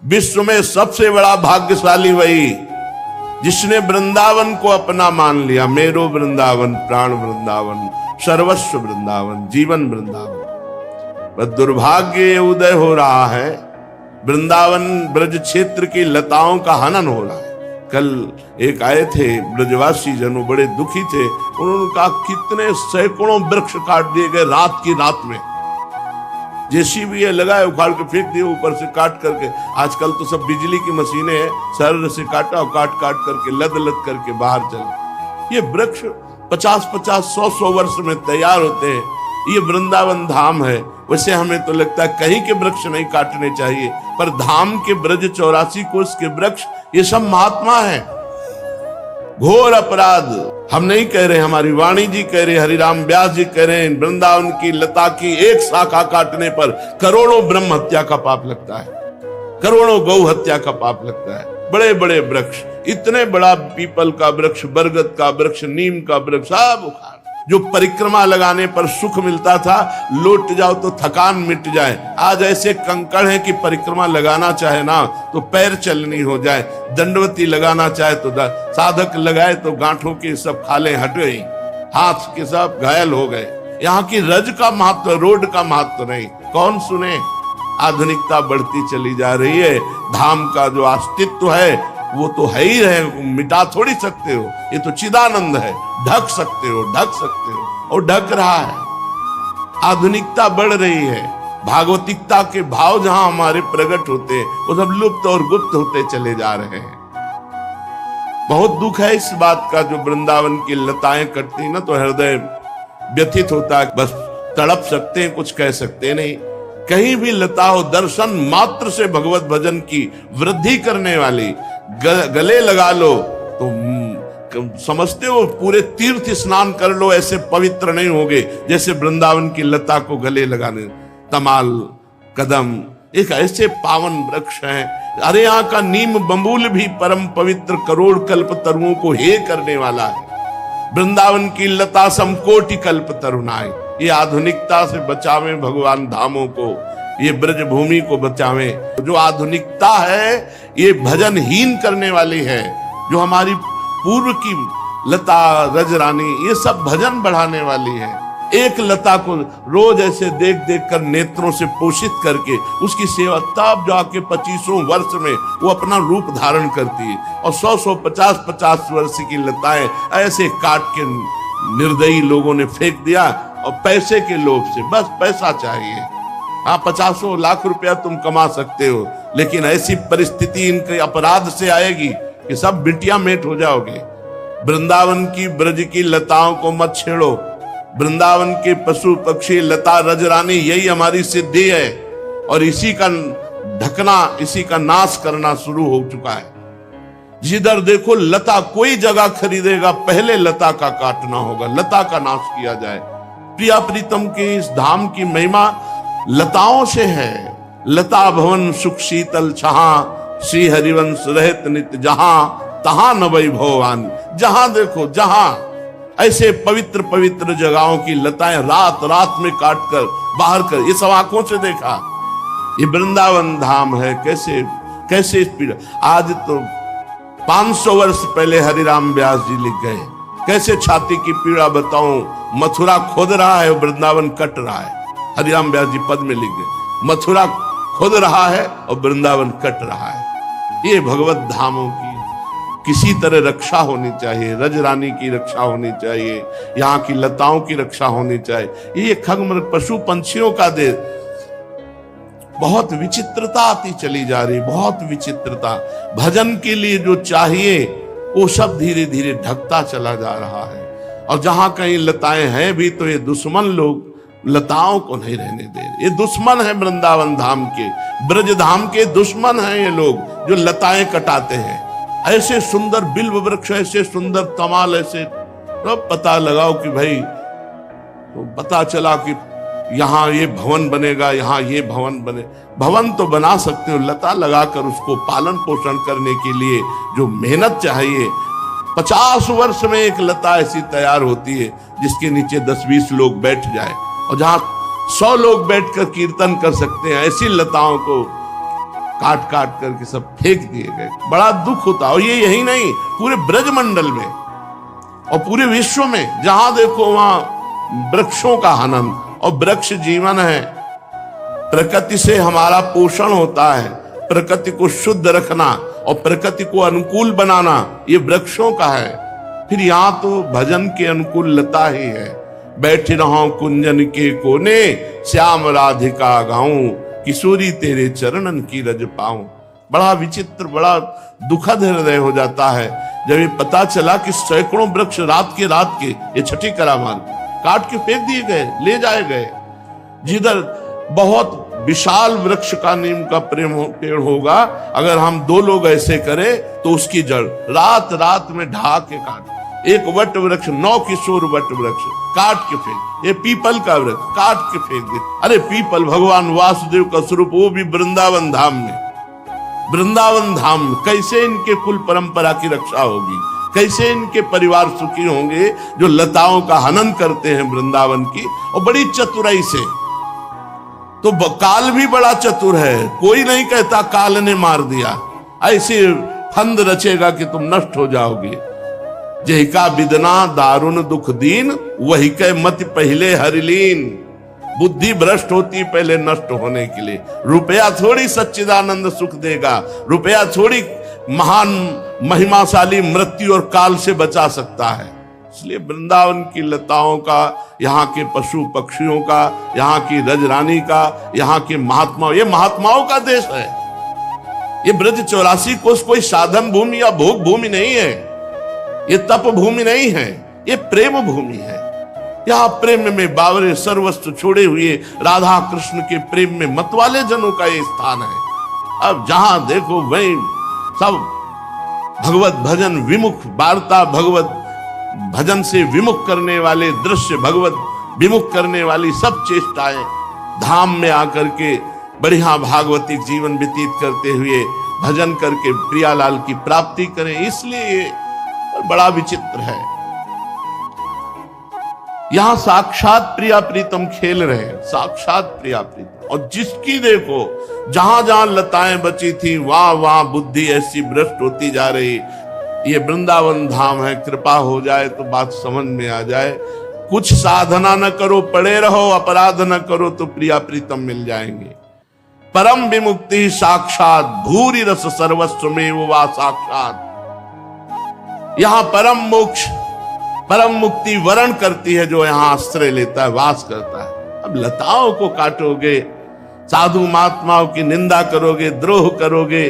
विश्व में सबसे बड़ा भाग्यशाली वही जिसने वृंदावन को अपना मान लिया। मेरो वृंदावन, प्राण वृंदावन, सर्वस्व वृंदावन, जीवन वृंदावन। पर दुर्भाग्य उदय हो रहा है, वृंदावन ब्रज क्षेत्र की लताओं का हनन हो रहा है। कल एक आए थे ब्रजवासी जनों, बड़े दुखी थे। उन्होंने कहा कितने सैकड़ों वृक्ष काट दिए गए रात की रात में। जेसीबी लगाए, उखाड़ के फेंक दिए ऊपर से काट करके। आजकल तो सब बिजली की मशीनें हैं, सर से काटा और काट काट करके लद लद करके बाहर चले। ये वृक्ष 50-50, 100-100 वर्ष में तैयार होते हैं। ये वृंदावन धाम है। वैसे हमें तो लगता है कहीं के वृक्ष नहीं काटने चाहिए, पर धाम के ब्रज 84 कोष के वृक्ष ये सब महात्मा है। घोर अपराध हम नहीं कह रहे, हमारी वाणी जी कह रहे, हरिराम व्यास जी कह रहे हैं। वृंदावन की लता की एक शाखा काटने पर करोड़ों ब्रह्म हत्या का पाप लगता है, करोड़ों गौ हत्या का पाप लगता है। बड़े बड़े वृक्ष, इतने बड़ा पीपल का वृक्ष, बरगद का वृक्ष, नीम का वृक्ष, सब उखाड़। जो परिक्रमा लगाने पर सुख मिलता था, लौट जाओ तो थकान मिट जाए। आज ऐसे कंकड़ है कि परिक्रमा लगाना चाहे ना तो पैर चलनी हो जाए, दंडवती लगाना चाहे तो साधक लगाए तो गांठों के सब खाले हट गई, हाथ के सब घायल हो गए। यहाँ की रज का महत्व, रोड का महत्व नहीं, कौन सुने। आधुनिकता बढ़ती चली जा रही है। धाम का जो अस्तित्व है वो तो है ही है, मिटा थोड़ी सकते हो। ये तो चिदानंद है, ढक सकते हो, ढक सकते हो, और ढक रहा है। आधुनिकता बढ़ रही है। भागवतिकता के भाव जहां हमारे प्रकट होते हैं वो सब लुप्त और गुप्त होते चले जा रहे हैं। बहुत दुख है इस बात का। जो वृंदावन की लताएं कटती ना तो हृदय व्यथित होता है। बस तड़प सकते हैं, कुछ कह सकते नहीं। कहीं भी लता हो, दर्शन मात्र से भगवत भजन की वृद्धि करने वाली गले लगा लो तो समझते हो पूरे तीर्थ स्नान कर लो, ऐसे पवित्र नहीं होगे जैसे वृंदावन की लता को गले लगाने। तमाल, कदम एक ऐसे पावन वृक्ष हैं। अरे यहाँ का नीम बबूल भी परम पवित्र करोड़ कल्प तरुओं को हे करने वाला है। वृंदावन की लता समकोटि कल्प तरुणाए। ये आधुनिकता से बचावे भगवान धामों को, ये ब्रज भूमि को बचावे। जो आधुनिकता है ये भजनहीन करने वाली है। जो हमारी पूर्व की लता, रजरानी, ये सब भजन बढ़ाने वाली है। एक लता को रोज ऐसे देख देख कर नेत्रों से पोषित करके उसकी सेवा, तब जाके 25 वर्ष में वो अपना रूप धारण करती है। और 100-100, 50-50 वर्ष की लताएं ऐसे काट के निर्दयी लोगों ने फेंक दिया, और पैसे के लोभ से, बस पैसा चाहिए। हाँ, 50 लाख रुपया तुम कमा सकते हो, लेकिन ऐसी परिस्थिति इनके अपराध से आएगी कि सब बिटिया मेट हो जाओगे। वृंदावन की ब्रज की लताओं को मत छेड़ो। वृंदावन के पशु पक्षी, लता, रजरानी, यही हमारी सिद्धि है। और इसी का ढकना, इसी का नाश करना शुरू हो चुका है। जिधर देखो लता, कोई जगह खरीदेगा पहले लता का काटना होगा, लता का नाश किया जाए। प्रिया प्रीतम की इस धाम की महिमा लताओं से है। लता भवन सुख शीतल छहा, श्री हरिवंश रहत नित जहां, तहां न वैभवान। जहां देखो, जहां ऐसे पवित्र पवित्र जगहों की लताएं रात रात में काट कर बाहर कर, ये सब आंखों से देखा। ये वृंदावन धाम है। कैसे कैसे इस पीड़ा। आज तो 500 वर्ष पहले हरिराम व्यास जी लिख गए। कैसे छाती की पीड़ा बताऊं। मथुरा खोद रहा है, वृंदावन कट रहा है। हरिराम व्यास जी पद में लिख गए, मथुरा खोद रहा है और वृंदावन कट रहा है। ये भगवत धामों की किसी तरह रक्षा होनी चाहिए। रजरानी की रक्षा होनी चाहिए, यहाँ की लताओं की रक्षा होनी चाहिए। ये खगमृग पशु पंछियों का देश। बहुत विचित्रता आती चली जा रही, बहुत विचित्रता। भजन के लिए जो चाहिए वो सब धीरे धीरे ढकता चला जा रहा है। और जहां कहीं लताएं हैं भी तो ये दुश्मन लोग लताओं को नहीं रहने दे। ये दुश्मन है वृंदावन धाम के, ब्रज धाम के दुश्मन हैं ये लोग जो लताएं कटाते हैं। ऐसे सुंदर बिल्व वृक्ष, ऐसे सुंदर तमाल, ऐसे तो पता लगाओ कि भाई, तो पता चला कि यहाँ ये भवन बनेगा, यहाँ ये भवन बने। भवन तो बना सकते हो, लता लगाकर उसको पालन पोषण करने के लिए जो मेहनत चाहिए। 50 वर्ष में एक लता ऐसी तैयार होती है जिसके नीचे 10-20 लोग बैठ जाए, और जहां 100 लोग बैठकर कीर्तन कर सकते हैं, ऐसी लताओं को काट काट करके सब फेंक दिए गए। बड़ा दुख होता। और ये यही नहीं, पूरे ब्रजमंडल में और पूरे विश्व में जहां देखो वहां वृक्षों का हनन। और वृक्ष जीवन है, प्रकृति से हमारा पोषण होता है, प्रकृति को शुद्ध रखना और प्रकृति को अनुकूल बनाना ये वृक्षों का है। फिर यहाँ तो भजन के अनुकूल लता ही है। बैठे रहो कुंजन के कोने, श्याम राधिका गाऊं, किशोरी तेरे चरणन की रज पाऊं। बड़ा विचित्र, बड़ा दुखद हृदय हो जाता है जब ये पता चला कि सैकड़ों वृक्ष रात के ये छठी करामात काट के फेंक दिए गए, ले जाए गए। जिधर बहुत विशाल वृक्ष का नीम का पेड़ होगा, अगर हम 2 लोग ऐसे करें तो उसकी जड़ रात रात में ढा के काट। एक वट वृक्ष, 9 किशोर वट वृक्ष काट के फेंक। ये पीपल का वृक्ष काट के फेंक दे। अरे पीपल भगवान वासुदेव का स्वरूप, वो भी वृंदावन धाम में। वृंदावन धाम में कैसे इनके कुल परंपरा की रक्षा होगी, कैसे इनके परिवार सुखी होंगे जो लताओं का हनन करते हैं वृंदावन की, और बड़ी चतुराई से। तो काल भी बड़ा चतुर है, कोई नहीं कहता काल ने मार दिया। ऐसे फंद रचेगा कि तुम नष्ट हो जाओगे। जही का विदना दारुण दुख दीन, वही के मत पहले हरिलीन। बुद्धि भ्रष्ट होती पहले नष्ट होने के लिए। रुपया थोड़ी सच्चिदानंद सुख देगा, रुपया थोड़ी महान महिमाशाली मृत्यु और काल से बचा सकता है। इसलिए वृंदावन की लताओं का, यहाँ के पशु पक्षियों का, यहाँ की रजरानी का, यहाँ के महात्माओं, ये महात्माओं का देश है। ये ब्रज 84 कोस कोई साधन भूमि या भोग भूमि नहीं है, ये तप भूमि नहीं है, ये प्रेम भूमि है। यहाँ प्रेम में बावरे सर्वस्व छोड़े हुए राधा कृष्ण के प्रेम में मतवाले जनों का ये स्थान है। अब जहां देखो वही सब भगवत भजन विमुख वार्ता, भगवत भजन से विमुख करने वाले दृश्य, भगवत विमुख करने वाली सब चेष्टाएं धाम में आकर के बढ़िया भागवतिक जीवन व्यतीत करते हुए भजन करके प्रियालाल की प्राप्ति करें। इसलिए ये बड़ा विचित्र है। यहां साक्षात प्रिया प्रीतम खेल रहे हैं, साक्षात प्रिया प्रीतम। और जिसकी देखो जहां जहां लताएं बची थी वहां वहां बुद्धि ऐसी भ्रष्ट होती जा रही। ये वृंदावन धाम है, कृपा हो जाए तो बात समझ में आ जाए। कुछ साधना न करो, पड़े रहो, अपराध न करो तो प्रिया प्रीतम मिल जाएंगे। परम विमुक्ति साक्षात, भूरि रस सर्वस्व में वो वा साक्षात। यहां परम मोक्ष, परम मुक्ति वरण करती है जो यहां आश्रय लेता है, वास करता है। अब लताओं को काटोगे, साधु महात्माओं की निंदा करोगे, द्रोह करोगे,